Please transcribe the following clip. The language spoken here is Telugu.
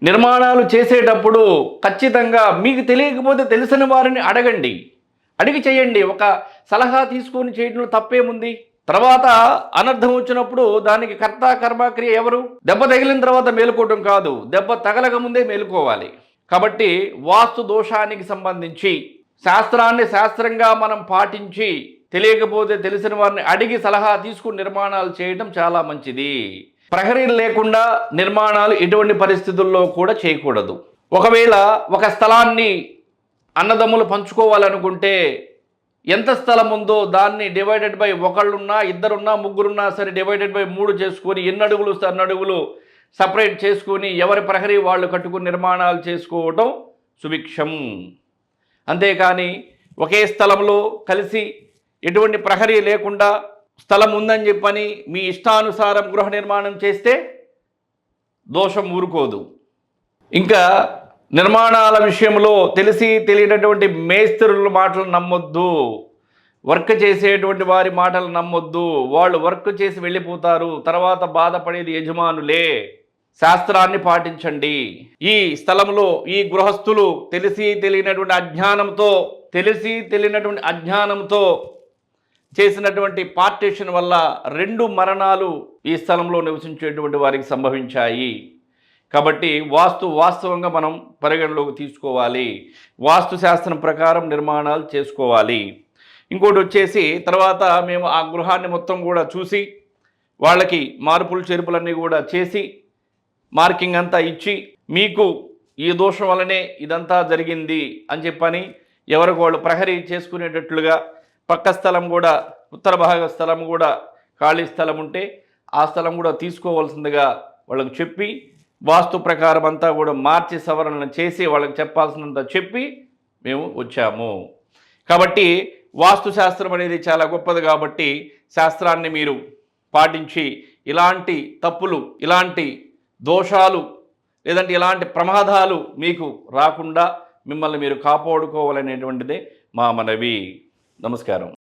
నిర్మాణాలు చేసేటప్పుడు ఖచ్చితంగా మీకు తెలియకపోతే తెలిసిన వారిని అడగండి, అడిగి చేయండి. ఒక సలహా తీసుకొని చేయడంలో తప్పేముంది? తర్వాత అనర్థం వచ్చినప్పుడు దానికి కర్త కర్మక్రియ ఎవరు? దెబ్బ తగిలిన తర్వాత మేలుకోవటం కాదు, దెబ్బ తగలక ముందే మేలుకోవాలి. కాబట్టి వాస్తు దోషానికి సంబంధించి శాస్త్రాన్ని శాస్త్రంగా మనం పాటించి తెలియకపోతే తెలిసిన వారిని అడిగి సలహా తీసుకుని నిర్మాణాలు చేయడం చాలా మంచిది. ప్రహరీలు లేకుండా నిర్మాణాలు ఎటువంటి పరిస్థితుల్లో కూడా చేయకూడదు. ఒకవేళ ఒక స్థలాన్ని అన్నదమ్ములు పంచుకోవాలనుకుంటే ఎంత స్థలం ఉందో దాన్ని డివైడెడ్ బై ఒకళ్ళున్నా ఇద్దరున్నా ముగ్గురున్నా సరే డివైడెడ్ బై 3 చేసుకొని ఎన్ని అడుగులు సపరేట్ చేసుకొని ఎవరి ప్రహరీ వాళ్ళు కట్టుకుని నిర్మాణాలు చేసుకోవటం సుభిక్షం. అంతేకాని ఒకే స్థలంలో కలిసి ఎటువంటి ప్రహరీ లేకుండా స్థలం ఉందని చెప్పని మీ ఇష్టానుసారం గృహ నిర్మాణం చేస్తే దోషం ఊరుకోదు. ఇంకా నిర్మాణాల విషయంలో తెలిసి తెలియనటువంటి మేస్త్రుల మాటలు నమ్మొద్దు, వర్క్ చేసేటువంటి వారి మాటలు నమ్మొద్దు. వాళ్ళు వర్క్ చేసి వెళ్ళిపోతారు, తర్వాత బాధపడేది యజమానులే. శాస్త్రాన్ని పాటించండి. ఈ స్థలంలో ఈ గృహస్థులు తెలిసి తెలియనటువంటి అజ్ఞానంతో చేసినటువంటి పార్టీషన్ వల్ల 2 మరణాలు ఈ స్థలంలో నివసించేటువంటి వారికి సంభవించాయి. కాబట్టి వాస్తవంగా మనం పరిగణలోకి తీసుకోవాలి. వాస్తు శాస్త్రం ప్రకారం నిర్మాణాలు చేసుకోవాలి. ఇంకోటి వచ్చేసి తర్వాత మేము ఆ గృహాన్ని మొత్తం కూడా చూసి వాళ్ళకి మార్పులు చేర్పులన్నీ కూడా చేసి మార్కింగ్ అంతా ఇచ్చి మీకు ఈ దోషం వల్లనే ఇదంతా జరిగింది అని చెప్పని ఎవరికి వాళ్ళు ప్రహరీ చేసుకునేటట్లుగా పక్క స్థలం కూడా ఉత్తర భాగ స్థలం కూడా ఖాళీ స్థలం ఉంటే ఆ స్థలం కూడా తీసుకోవాల్సిందిగా వాళ్ళకు చెప్పి వాస్తు ప్రకారం అంతా కూడా మార్చి సవరణలు చేసి వాళ్ళకి చెప్పాల్సినంత చెప్పి మేము వచ్చాము. కాబట్టి వాస్తు శాస్త్రం అనేది చాలా గొప్పది. కాబట్టి శాస్త్రాన్ని మీరు పాటించి ఇలాంటి తప్పులు, ఇలాంటి దోషాలు లేదంటే ఇలాంటి ప్రమాదాలు మీకు రాకుండా మిమ్మల్ని మీరు కాపాడుకోవాలనేటువంటిదే మా మనవి. నమస్కారం.